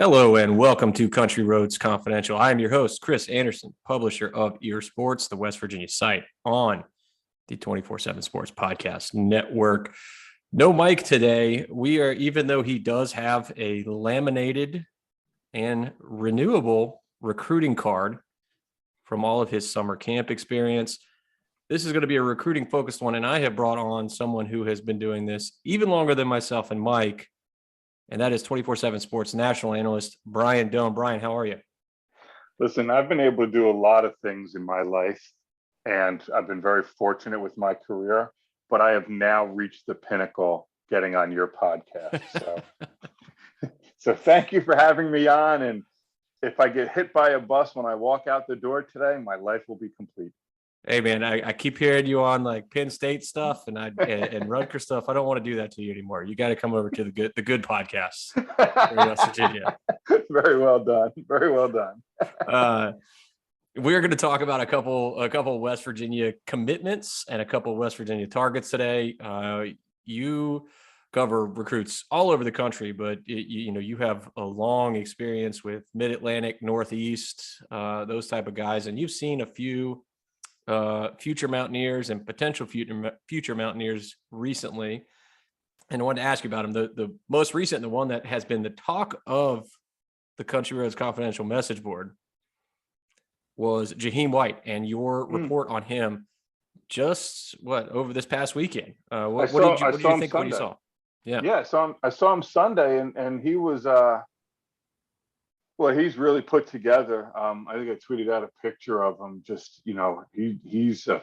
Hello and welcome to Country Roads Confidential. I am your host, Chris Anderson, publisher of Ear Sports, the West Virginia site on the 247 Sports Podcast Network. No Mike today. Even though he does have a laminated and renewable recruiting card from all of his summer camp experience, this is going to be a recruiting focused one. And I have brought on someone who has been doing this even longer than myself and Mike. And that is 247 Sports National Analyst Brian Dohn. Brian, how are you? Listen, I've been able to do a lot of things in my life, and I've been very fortunate with my career, but I have now reached the pinnacle getting on your podcast. So thank you for having me on. And if I get hit by a bus when I walk out the door today, my life will be complete. Hey man, I keep hearing you on like Penn State stuff and Rutgers stuff. I don't want to do that to you anymore. You got to come over to the good podcasts in West Virginia. Very well done. Very well done. We're going to talk about a couple West Virginia commitments and a couple West Virginia targets today. You cover recruits all over the country, but you have a long experience with Mid-Atlantic, Northeast, those type of guys, and you've seen a few future Mountaineers and potential future Mountaineers recently. And I wanted to ask you about him. The most recent, the one that has been the talk of the Country Roads Confidential message board was Jaheem White, and your report on him just over this past weekend. What did you think when you saw? Yeah. So I saw him Sunday, and he was well, he's really put together. I think I tweeted out a picture of him. Just, he's a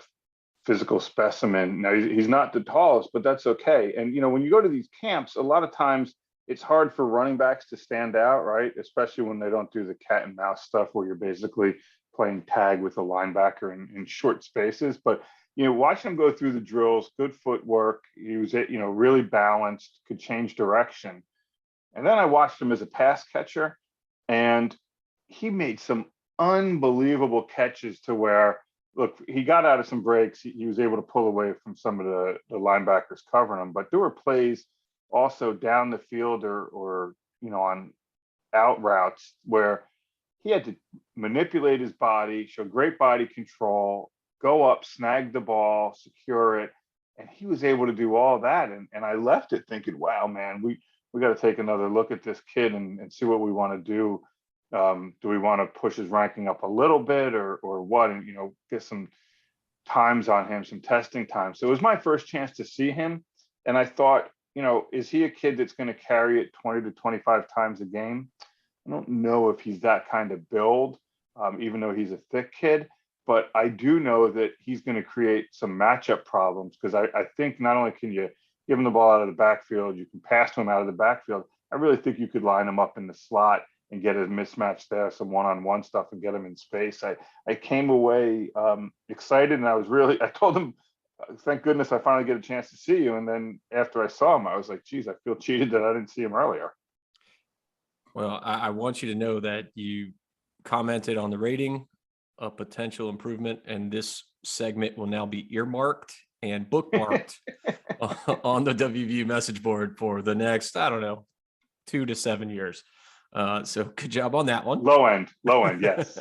physical specimen. Now, he's not the tallest, but that's okay. And, when you go to these camps, a lot of times it's hard for running backs to stand out, right? Especially when they don't do the cat and mouse stuff where you're basically playing tag with a linebacker in short spaces. But, watching him go through the drills, good footwork. He was, really balanced, could change direction. And then I watched him as a pass catcher. And he made some unbelievable catches to where, look, he got out of some breaks. He was able to pull away from some of the linebackers covering him. But there were plays also down the field or on out routes where he had to manipulate his body, show great body control, go up, snag the ball, secure it. And he was able to do all that. And I left it thinking, wow, man, we got to take another look at this kid and see what we want to do. Do we want to push his ranking up a little bit or what? And, get some times on him, some testing time. So it was my first chance to see him. And I thought, is he a kid that's going to carry it 20 to 25 times a game? I don't know if he's that kind of build, even though he's a thick kid. But I do know that he's going to create some matchup problems because I think not only can you give him the ball out of the backfield, you can pass to him out of the backfield. I really think you could line him up in the slot and get a mismatch there, some one-on-one stuff, and get him in space. I came away excited, and I told him, thank goodness I finally get a chance to see you. And then after I saw him, I was like, geez, I feel cheated that I didn't see him earlier. Well, I want you to know that you commented on the rating, a potential improvement, and this segment will now be earmarked and bookmarked on the WVU message board for the next, 2 to 7 years. So good job on that one. Low end, yes.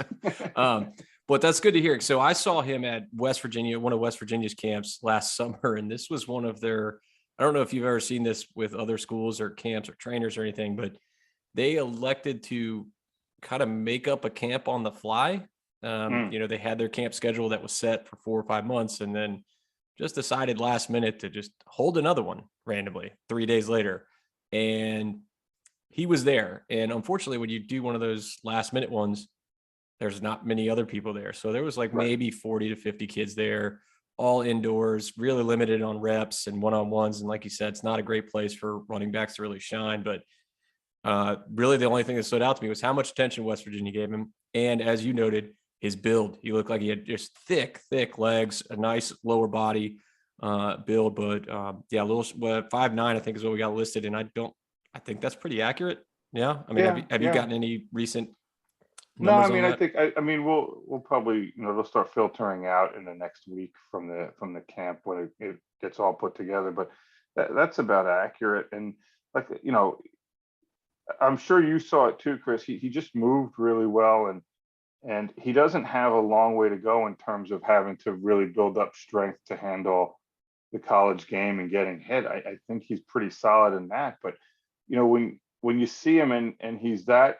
But that's good to hear. So I saw him at West Virginia, one of West Virginia's camps last summer, and this was one of their, I don't know if you've ever seen this with other schools or camps or trainers or anything, but they elected to kind of make up a camp on the fly. They had their camp schedule that was set for 4 or 5 months, and then just decided last minute to just hold another one randomly 3 days later. And he was there. And unfortunately, when you do one of those last minute ones, there's not many other people there. So there was maybe 40 to 50 kids there, all indoors, really limited on reps and one-on-ones. And like you said, it's not a great place for running backs to really shine. But really the only thing that stood out to me was how much attention West Virginia gave him. And as you noted, his build. He looked like he had just thick legs, a nice lower body build. But a little 5'9", I think is what we got listed. And I think that's pretty accurate. Yeah. I mean, have you gotten any recent numbers? No, I mean, we'll probably, they'll start filtering out in the next week from the camp when it gets all put together. But that's about accurate. And I'm sure you saw it too, Chris. He just moved really well, and he doesn't have a long way to go in terms of having to really build up strength to handle the college game and getting hit. I think he's pretty solid in that. But when you see him and he's that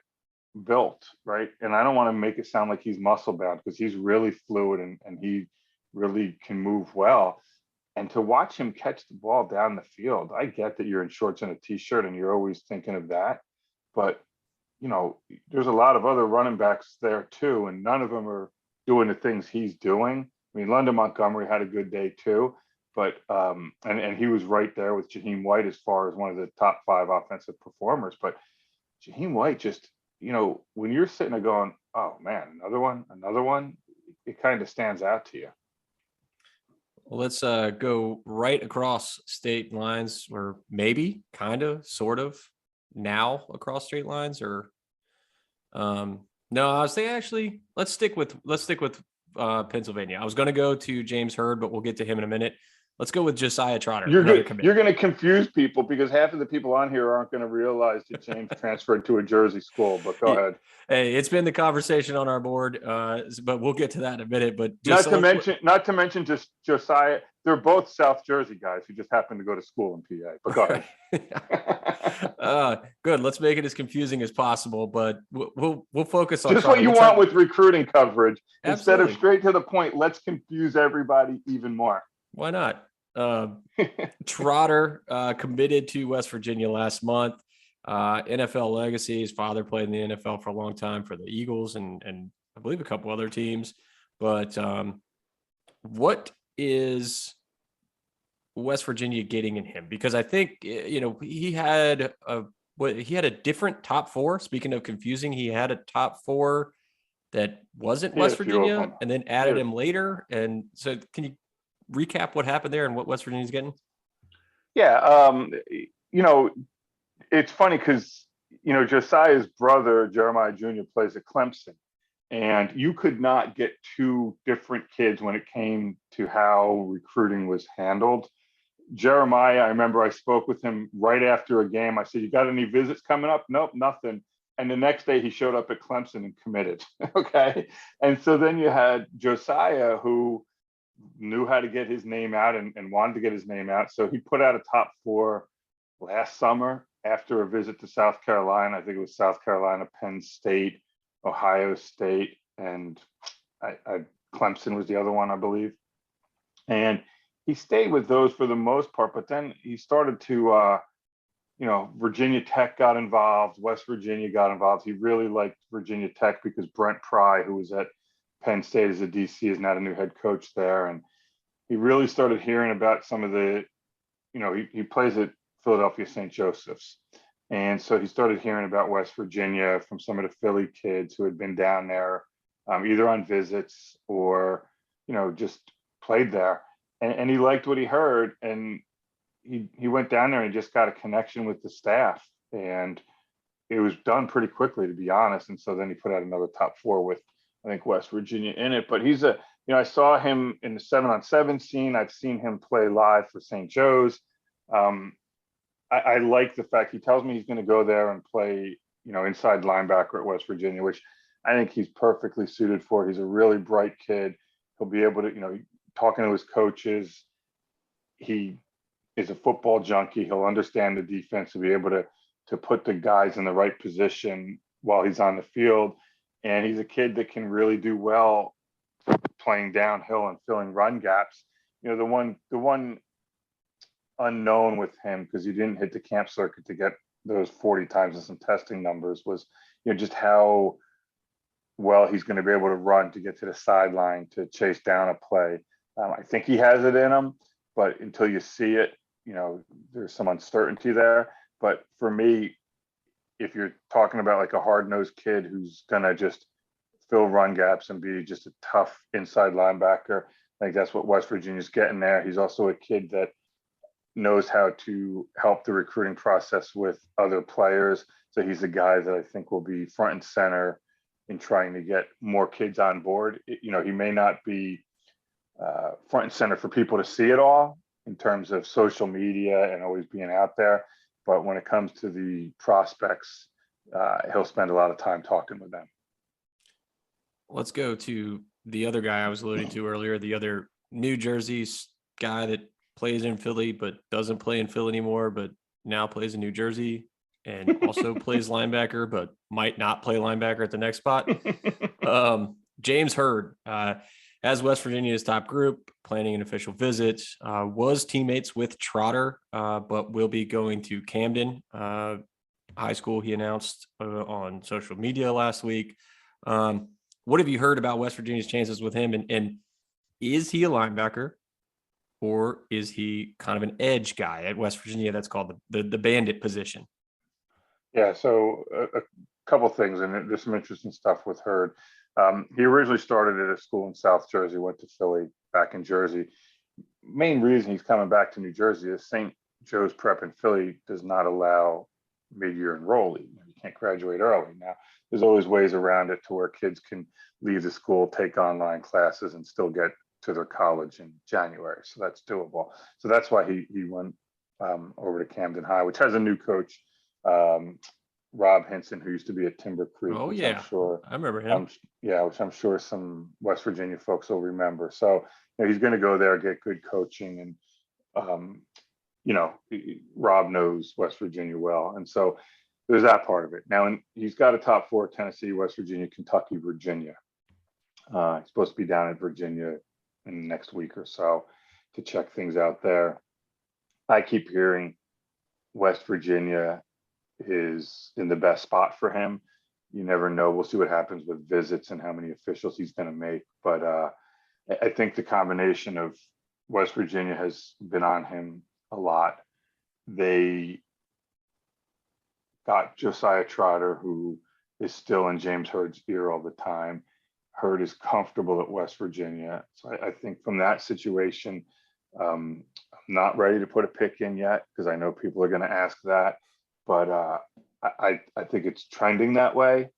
built, right? And I don't want to make it sound like he's muscle bound, because he's really fluid and he really can move well. And to watch him catch the ball down the field, I get that you're in shorts and a t-shirt and you're always thinking of that. But, there's a lot of other running backs there too, and none of them are doing the things he's doing. I mean, London Montgomery had a good day too, but and he was right there with Jaheem White as far as one of the top 5 offensive performers. But Jaheem White just, when you're sitting there going, oh man, another one, it kind of stands out to you. Well, let's go right across state lines, or maybe kind of, sort of now across state lines, or no, I was thinking actually let's stick with Pennsylvania. I was going to go to James Hurd, but we'll get to him in a minute. Let's go with Josiah Trotter. You're going to confuse people, because half of the people on here aren't going to realize that James transferred to a Jersey school. But go ahead. Hey, it's been the conversation on our board, but we'll get to that in a minute. But not to mention just Josiah. They're both South Jersey guys who just happen to go to school in PA. But go ahead. Good. Let's make it as confusing as possible. But we'll focus on just Trotter. What you want with recruiting coverage. Absolutely. Instead of straight to the point, let's confuse everybody even more. Why not? Trotter committed to West Virginia last month. NFL legacy. His father played in the NFL for a long time for the Eagles and I believe a couple other teams. But what is West Virginia getting in him? Because I think he had a different top 4. Speaking of confusing, he had a top 4 that wasn't West Virginia, and then added him later. And so, can you recap what happened there and what West Virginia's getting? Yeah, it's funny because Josiah's brother Jeremiah Jr. plays at Clemson, and you could not get 2 different kids when it came to how recruiting was handled. Jeremiah, I remember I spoke with him right after a game. I said, "You got any visits coming up?" "Nope, nothing." And the next day he showed up at Clemson and committed. Okay, and so then you had Josiah, who knew how to get his name out and wanted to get his name out. So he put out a top 4 last summer after a visit to South Carolina. I think it was South Carolina, Penn State, Ohio State, and Clemson was the other one, I believe. And he stayed with those for the most part, but then he started to, Virginia Tech got involved, West Virginia got involved. He really liked Virginia Tech because Brent Pry, who was at Penn State as a DC, is now the new head coach there. And he really started hearing about some of the, he plays at Philadelphia St. Joseph's. And so he started hearing about West Virginia from some of the Philly kids who had been down there, either on visits or, just played there. And he liked what he heard. And he went down there and just got a connection with the staff. And it was done pretty quickly, to be honest. And so then he put out another top 4 with, I think, West Virginia in it. But he's I saw him in the 7-on-7 scene. I've seen him play live for St. Joe's. I like the fact he tells me he's going to go there and play, inside linebacker at West Virginia, which I think he's perfectly suited for. He's a really bright kid. He'll be able to, talking to his coaches, he is a football junkie. He'll understand the defense. He'll be able to put the guys in the right position while he's on the field. And he's a kid that can really do well playing downhill and filling run gaps. The one unknown with him, because he didn't hit the camp circuit to get those 40 times and some testing numbers, was just how well he's going to be able to run to get to the sideline to chase down a play. I think he has it in him, but until you see it, there's some uncertainty there. But for me, if you're talking about like a hard-nosed kid who's going to just fill run gaps and be just a tough inside linebacker, I think that's what West Virginia's getting there. He's also a kid that knows how to help the recruiting process with other players. So he's a guy that I think will be front and center in trying to get more kids on board. He may not be front and center for people to see it all in terms of social media and always being out there. But when it comes to the prospects he'll spend a lot of time talking with them. Let's go to the other guy I was alluding to earlier, the other New Jersey guy that plays in Philly but doesn't play in Philly anymore, but now plays in New Jersey and also plays linebacker, but might not play linebacker at the next spot. James Hurd has West Virginia's top group, planning an official visit, was teammates with Trotter, but will be going to Camden High School, he announced on social media last week. What have you heard about West Virginia's chances with him? And is he a linebacker, or is he kind of an edge guy at West Virginia? That's called the bandit position. Yeah, so a couple things, and there's some interesting stuff with Hurd. He originally started at a school in South Jersey, went to Philly, back in Jersey. Main reason he's coming back to New Jersey is St. Joe's Prep in Philly does not allow mid-year enrollee. You can't graduate early. Now, there's always ways around it to where kids can leave the school, take online classes, and still get to their college in January. So that's doable. So that's why he went over to Camden High, which has a new coach, Rob Hinson, who used to be at Timber Creek. Oh, yeah. I remember him. Which I'm sure some West Virginia folks will remember. So he's going to go there, get good coaching, and Rob knows West Virginia well. And so there's that part of it. Now, and he's got a top 4: Tennessee, West Virginia, Kentucky, Virginia. He's supposed to be down in Virginia in the next week or so to check things out there. I keep hearing West Virginia is in the best spot for him. You never know. We'll see what happens with visits and how many officials he's going to make. But I think the combination of West Virginia has been on him a lot. They got Josiah Trotter, who is still in James Hurd's ear all the time. Hurd is comfortable at West Virginia. So I think from that situation, I'm not ready to put a pick in yet because I know people are going to ask that. But I think it's trending that way.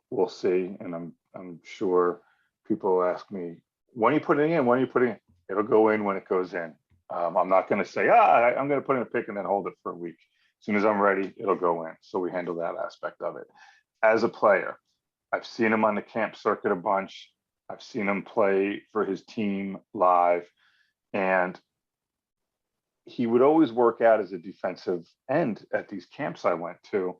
We'll see. And I'm sure people will ask me, when are you putting it in? When are you putting it? It'll go in when it goes in. I'm not going to say, I'm going to put in a pick and then hold it for a week. As soon as I'm ready, it'll go in. So we handle that aspect of it. As a player, I've seen him on the camp circuit a bunch. I've seen him play for his team live. And he would always work out as a defensive end at these camps I went to.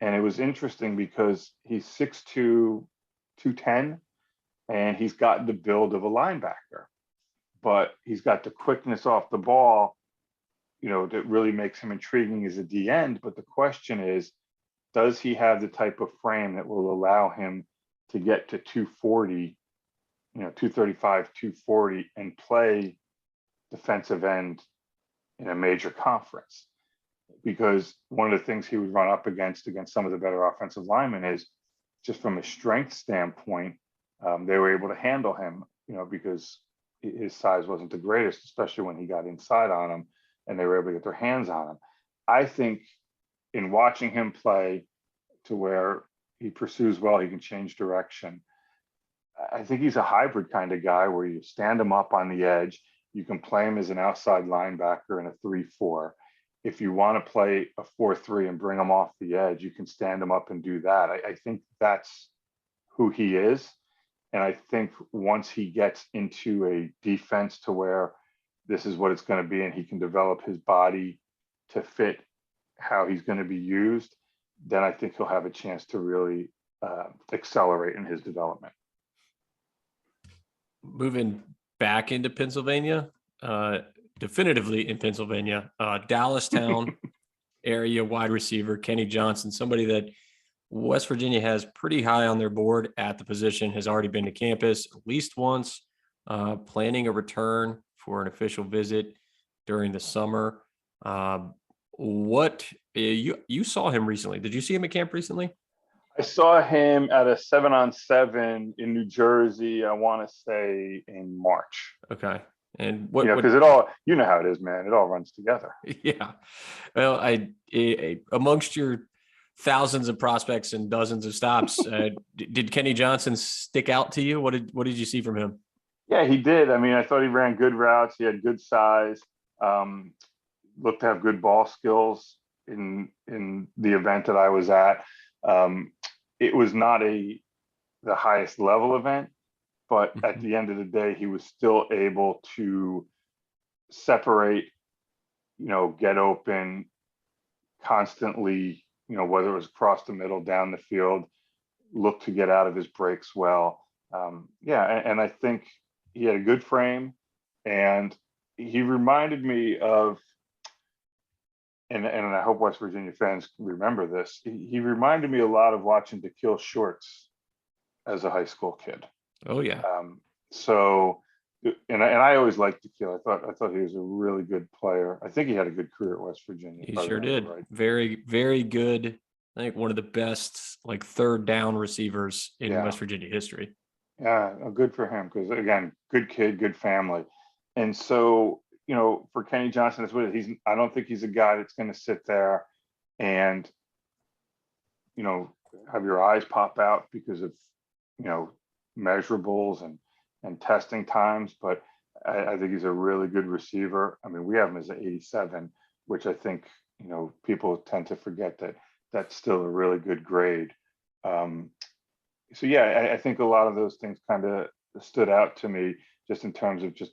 And it was interesting because he's 6'2", 210, and he's got the build of a linebacker. But he's got the quickness off the ball, that really makes him intriguing as a D end. But the question is, does he have the type of frame that will allow him to get to 240, 235, 240 and play defensive end in a major conference? Because one of the things he would run up against some of the better offensive linemen is just from a strength standpoint, they were able to handle him, because his size wasn't the greatest, especially when he got inside on him and they were able to get their hands on him. I think in watching him play to where he pursues well, he can change direction. I think he's a hybrid kind of guy where you stand him up on the edge. You can play him as an outside linebacker in a 3-4. If you want to play a 4-3 and bring him off the edge, you can stand him up and do that. I think that's who he is. And I think once he gets into a defense to where this is what it's going to be and he can develop his body to fit how he's going to be used, then I think he'll have a chance to really accelerate in his development. Moving back into Pennsylvania, definitively in Pennsylvania, Dallastown area wide receiver Kenny Johnson, somebody that West Virginia has pretty high on their board at the position, has already been to campus at least once, planning a return for an official visit during the summer. What you saw him recently? Did you see him at camp recently? I saw him at a 7-on-7 in New Jersey. I want to say in March. Okay. And what, because it all, how it is, man, it all runs together. Yeah. Well, amongst your thousands of prospects and dozens of stops, did Kenny Johnson stick out to you? What did you see from him? Yeah, he did. I mean, I thought he ran good routes. He had good size, looked to have good ball skills. in the event that I was at. It was not the highest level event, but at the end of the day, he was still able to separate, get open constantly, whether it was across the middle, down the field, look to get out of his breaks well. And I think he had a good frame, and he reminded me of, and I hope West Virginia fans remember this, he reminded me a lot of watching DeKeel Shorts as a high school kid. Oh yeah. And I always liked DeKeel. I thought he was a really good player. I think he had a good career at West Virginia. He sure did. Right. Very, very good. I think one of the best like third down receivers in West Virginia history. Yeah, good for him, because again, good kid, good family. And so, for Kenny Johnson, I don't think he's a guy that's going to sit there and, have your eyes pop out because of, measurables and testing times. But I think he's a really good receiver. I mean, we have him as an 87, which I think, people tend to forget that that's still a really good grade. So yeah, I think a lot of those things kind of stood out to me, just in terms of just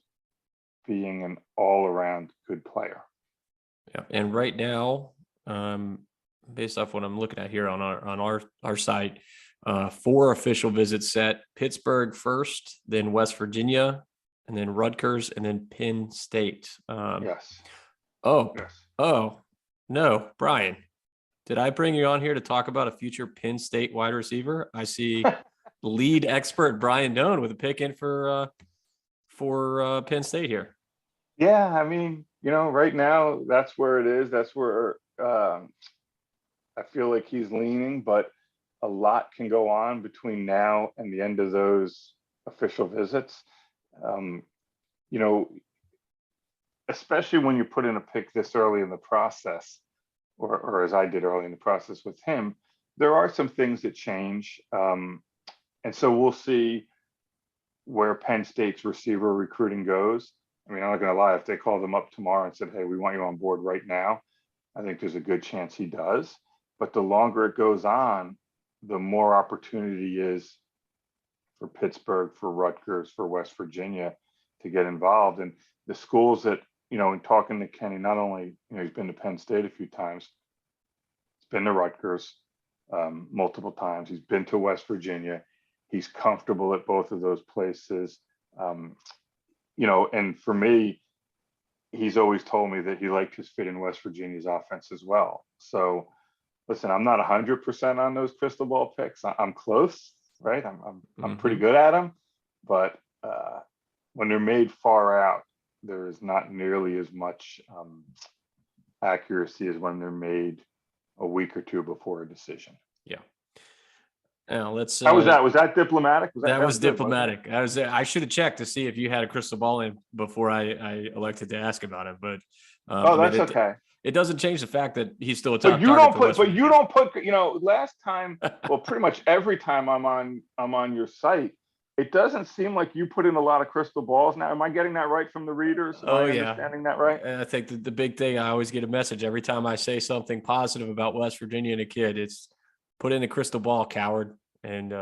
being an all-around good player. Yeah, and right now, based off what I'm looking at here on our site, 4 official visits set: Pittsburgh first, then West Virginia, and then Rutgers, and then Penn State. Yes. Oh no, Brian. Did I bring you on here to talk about a future Penn State wide receiver? I see lead expert Brian Dohn with a pick in for Penn State here. Yeah, I mean, right now that's where it is. That's where I feel like he's leaning, but a lot can go on between now and the end of those official visits. Especially when you put in a pick this early in the process, or as I did early in the process with him, there are some things that change. And so we'll see where Penn State's receiver recruiting goes. I mean, I'm not going to lie, if they called him up tomorrow and said, hey, we want you on board right now, I think there's a good chance he does. But the longer it goes on, the more opportunity is for Pittsburgh, for Rutgers, for West Virginia to get involved. And the schools that, in talking to Kenny, not only, he's been to Penn State a few times, he's been to Rutgers multiple times, he's been to West Virginia, he's comfortable at both of those places. And for me, he's always told me that he liked his fit in West Virginia's offense as well. So listen, I'm not 100% on those crystal ball picks. I'm close, right? I'm pretty good at them, but when they're made far out, there is not nearly as much accuracy as when they're made a week or two before a decision. Yeah. Now let's. How was that? Was that diplomatic? That was diplomatic. I should have checked to see if you had a crystal ball in before I elected to ask about it. But that's okay. It doesn't change the fact that he's still a top. But you don't put. Last time, well, pretty much every time I'm on your site, it doesn't seem like you put in a lot of crystal balls. Now, am I getting that right from the readers? Am I understanding that right? I think the big thing, I always get a message every time I say something positive about West Virginia and a kid. It's put in a crystal ball, coward. And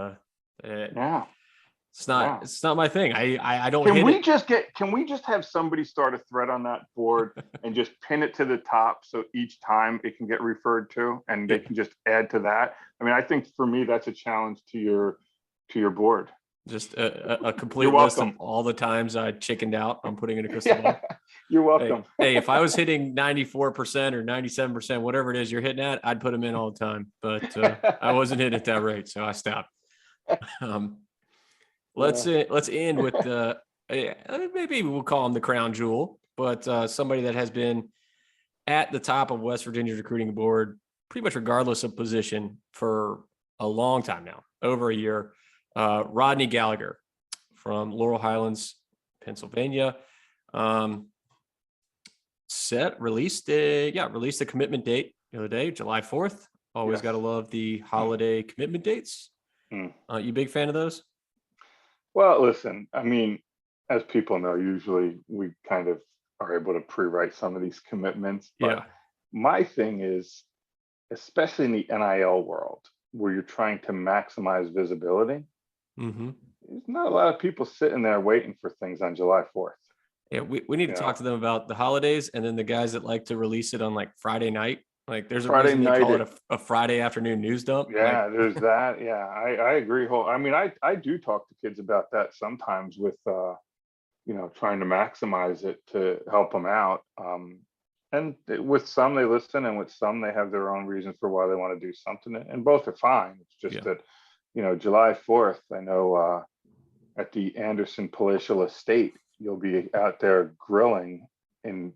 it's not my thing. I don't. Can we just have somebody start a thread on that board and just pin it to the top, so each time it can get referred to and they can just add to that? I mean, I think for me that's a challenge to your board. Just a complete list of all the times I chickened out on putting in a crystal ball. You're welcome. Hey, if I was hitting 94% or 97%, whatever it is you're hitting at, I'd put them in all the time. But I wasn't hitting at that rate, so I stopped. Let's end with maybe we'll call him the crown jewel, but somebody that has been at the top of West Virginia's recruiting board pretty much regardless of position for a long time now, over a year. Rodney Gallagher from Laurel Highlands, Pennsylvania. Released the commitment date the other day, July 4th. Always got to love the holiday commitment dates. You a big fan of those? Well, listen, I mean, as people know, usually we kind of are able to pre-write some of these commitments. But my thing is, especially in the NIL world, where you're trying to maximize visibility, Mm-hmm. there's not a lot of people sitting there waiting for things on July 4th. Yeah, we need to talk to them about the holidays, and then the guys that like to release it on like Friday night. Like there's a Friday reason they night call it a Friday afternoon news dump. Yeah, there's that. Yeah, I agree. I mean, I do talk to kids about that sometimes with, trying to maximize it to help them out. And with some they listen, and with some they have their own reasons for why they want to do something, and both are fine. It's just that, July 4th, I know at the Anderson Palatial Estate, you'll be out there grilling, and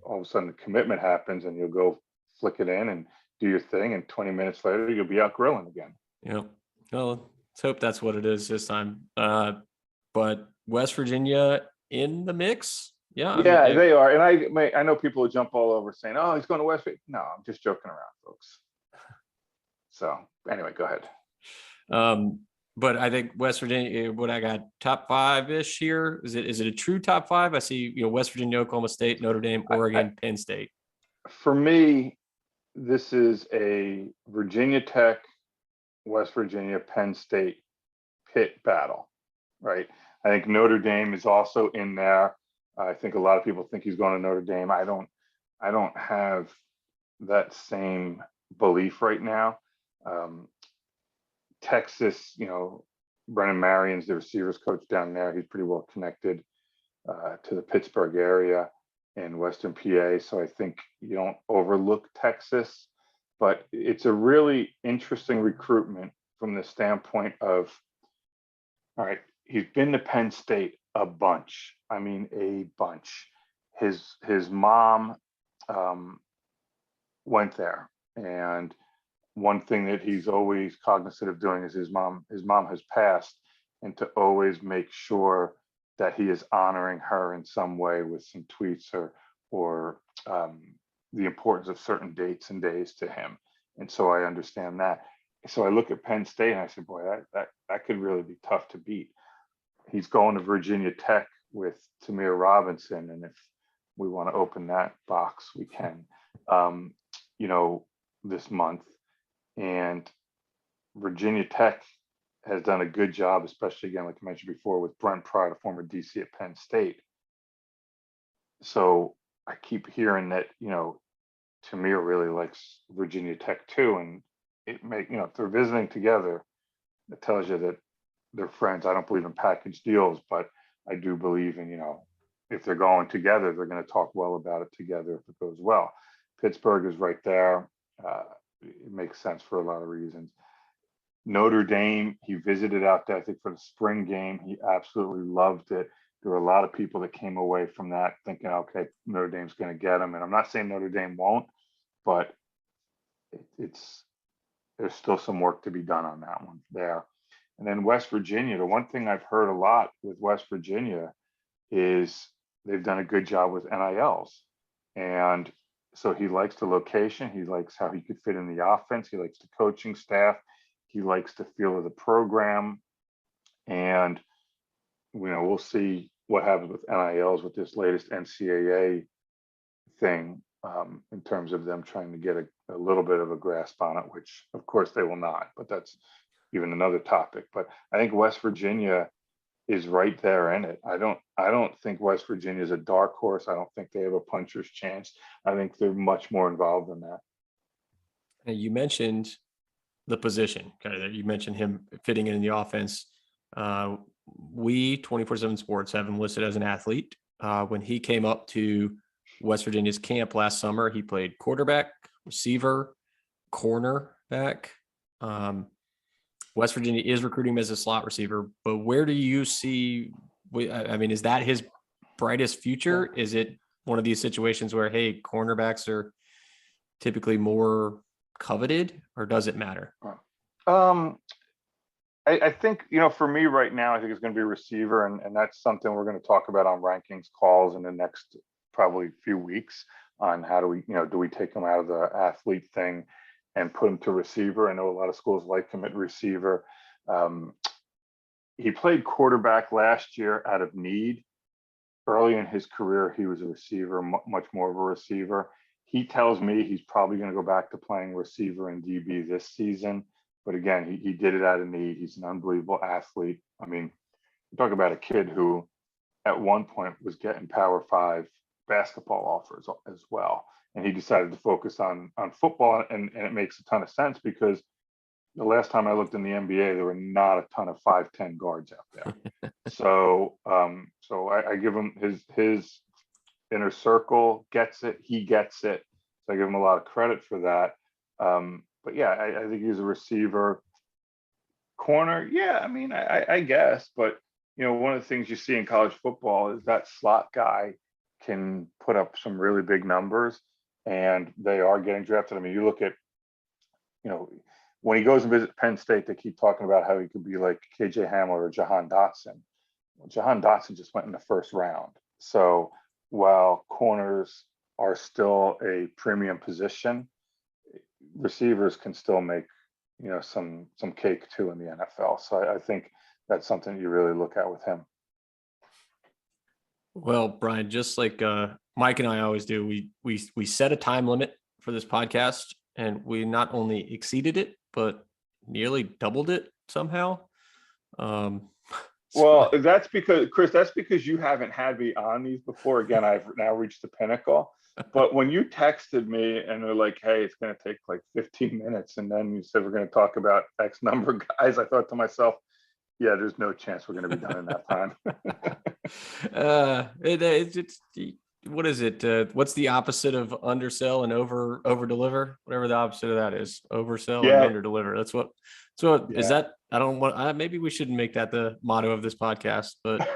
all of a sudden the commitment happens, and you'll go flick it in and do your thing, and 20 minutes later you'll be out grilling again. Yeah. Well, let's hope that's what it is this time. But West Virginia in the mix. Yeah. Yeah, they are. And I know people will jump all over saying, "Oh, he's going to West Virginia." No, I'm just joking around, folks. So anyway, go ahead. But I think West Virginia, what I got, top 5-ish here. Is it a true top 5? I see, West Virginia, Oklahoma State, Notre Dame, Oregon, Penn State. For me, this is a Virginia Tech, West Virginia, Penn State pit battle, right? I think Notre Dame is also in there. I think a lot of people think he's going to Notre Dame. I don't have that same belief right now. Texas, Brennan Marion's the receivers coach down there. He's pretty well connected to the Pittsburgh area and Western PA. So I think you don't overlook Texas, but it's a really interesting recruitment from the standpoint of, all right, he's been to Penn State a bunch. I mean, a bunch. His mom went there, and one thing that he's always cognizant of doing is his mom has passed, and to always make sure that he is honoring her in some way with some tweets or the importance of certain dates and days to him. And so I understand that. So I look at Penn State and I said, boy, that could really be tough to beat. He's going to Virginia Tech with Tamir Robinson, and if we want to open that box, we can, this month. And Virginia Tech has done a good job, especially again, like I mentioned before, with Brent Pry, a former DC at Penn State. So I keep hearing that, Tamir really likes Virginia Tech too. And if they're visiting together, it tells you that they're friends. I don't believe in package deals, but I do believe in, if they're going together, they're going to talk well about it together if it goes well. Pittsburgh is right there. It makes sense for a lot of reasons. Notre Dame, he visited out there, I think, for the spring game. He absolutely loved it. There were a lot of people that came away from that thinking, okay, Notre Dame's going to get him. And I'm not saying Notre Dame won't, but there's still some work to be done on that one there. And then West Virginia, the one thing I've heard a lot with West Virginia is they've done a good job with NILs. And so he likes the location. He likes how he could fit in the offense. He likes the coaching staff. He likes the feel of the program. And, we'll see what happens with NILs with this latest NCAA thing in terms of them trying to get a little bit of a grasp on it, which of course they will not, but that's even another topic. But I think West Virginia is right there in it. I don't think West Virginia is a dark horse. I don't think they have a puncher's chance. I think they're much more involved than that. And you mentioned the position. You mentioned him fitting in the offense. We 247Sports have him listed as an athlete. When he came up to West Virginia's camp last summer, he played quarterback, receiver, cornerback. West Virginia is recruiting him as a slot receiver, but where do you see, is that his brightest future? Is it one of these situations where, hey, cornerbacks are typically more coveted, or does it matter? I think, for me right now, I think it's going to be a receiver, and that's something we're going to talk about on rankings calls in the next probably few weeks on how do we take him out of the athlete thing and put him to receiver. I know a lot of schools like him at receiver. He played quarterback last year out of need. Early in his career, he was a receiver, much more of a receiver. He tells me he's probably going to go back to playing receiver and DB this season. But again, he did it out of need. He's an unbelievable athlete. I mean, you talk about a kid who at one point was getting Power 5 basketball offers as well. And he decided to focus on football. And it makes a ton of sense because the last time I looked in the NBA, there were not a ton of 5'10" guards out there. So I give him his inner circle gets it. He gets it. So I give him a lot of credit for that. But yeah, I think he's a receiver. Corner, yeah, I mean, I guess. But, you know, one of the things you see in college football is that slot guy can put up some really big numbers, and they are getting drafted. I mean, you look at, you know, when he goes and visits Penn State, they keep talking about how he could be like KJ Hamler or Jahan Dotson. Well, Jahan Dotson just went in the first round. So while corners are still a premium position, receivers can still make, you know, some cake too in the NFL. So I think that's something you really look at with him. Well, Brian, just like Mike and I always do, we set a time limit for this podcast, and we not only exceeded it, but nearly doubled it somehow. Well, that's because, Chris, that's because you haven't had me on these before. Again, I've now reached the pinnacle. But when you texted me and they're like, hey, it's going to take like 15 minutes, and then you said we're going to talk about X number of guys, I thought to myself, yeah, there's no chance we're going to be done in that time. It's what is it? What's the opposite of undersell and over deliver? Whatever the opposite of that is, oversell and under deliver. That's what. So is that? I don't want. Maybe we shouldn't make that the motto of this podcast. But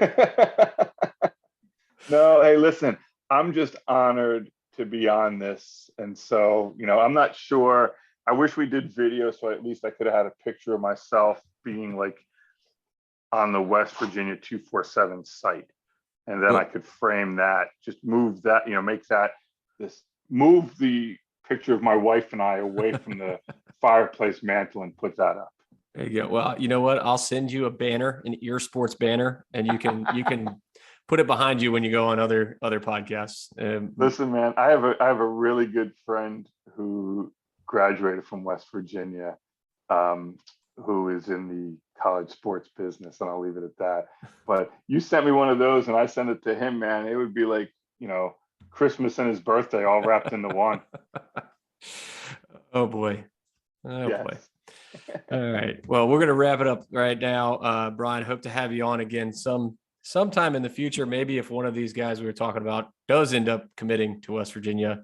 no, hey, listen, I'm just honored to be on this, and so, you know, I'm not sure. I wish we did video, so at least I could have had a picture of myself being like on the West Virginia 247 site. And then I could frame that, just move that, you know, make that move the picture of my wife and I away from the fireplace mantle and put that up. There you go. Well, you know what? I'll send you a banner, an Ear Sports banner, and you can put it behind you when you go on other podcasts. Listen, man, I have a really good friend who graduated from West Virginia, who is in the college sports business, and I'll leave it at that. But you sent me one of those and I sent it to him, man. It would be like, you know, Christmas and his birthday all wrapped into one. Oh boy. Boy. All right. Well, we're going to wrap it up right now. Brian, hope to have you on again sometime in the future. Maybe if one of these guys we were talking about does end up committing to West Virginia,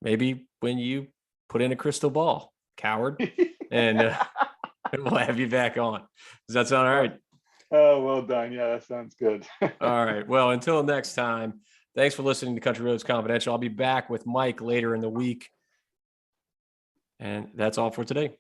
maybe when you put in a crystal ball, coward, and we'll have you back on. Does that sound all right? Oh, well done. Yeah, that sounds good. All right. Well, until next time, thanks for listening to Country Roads Confidential. I'll be back with Mike later in the week. And that's all for today.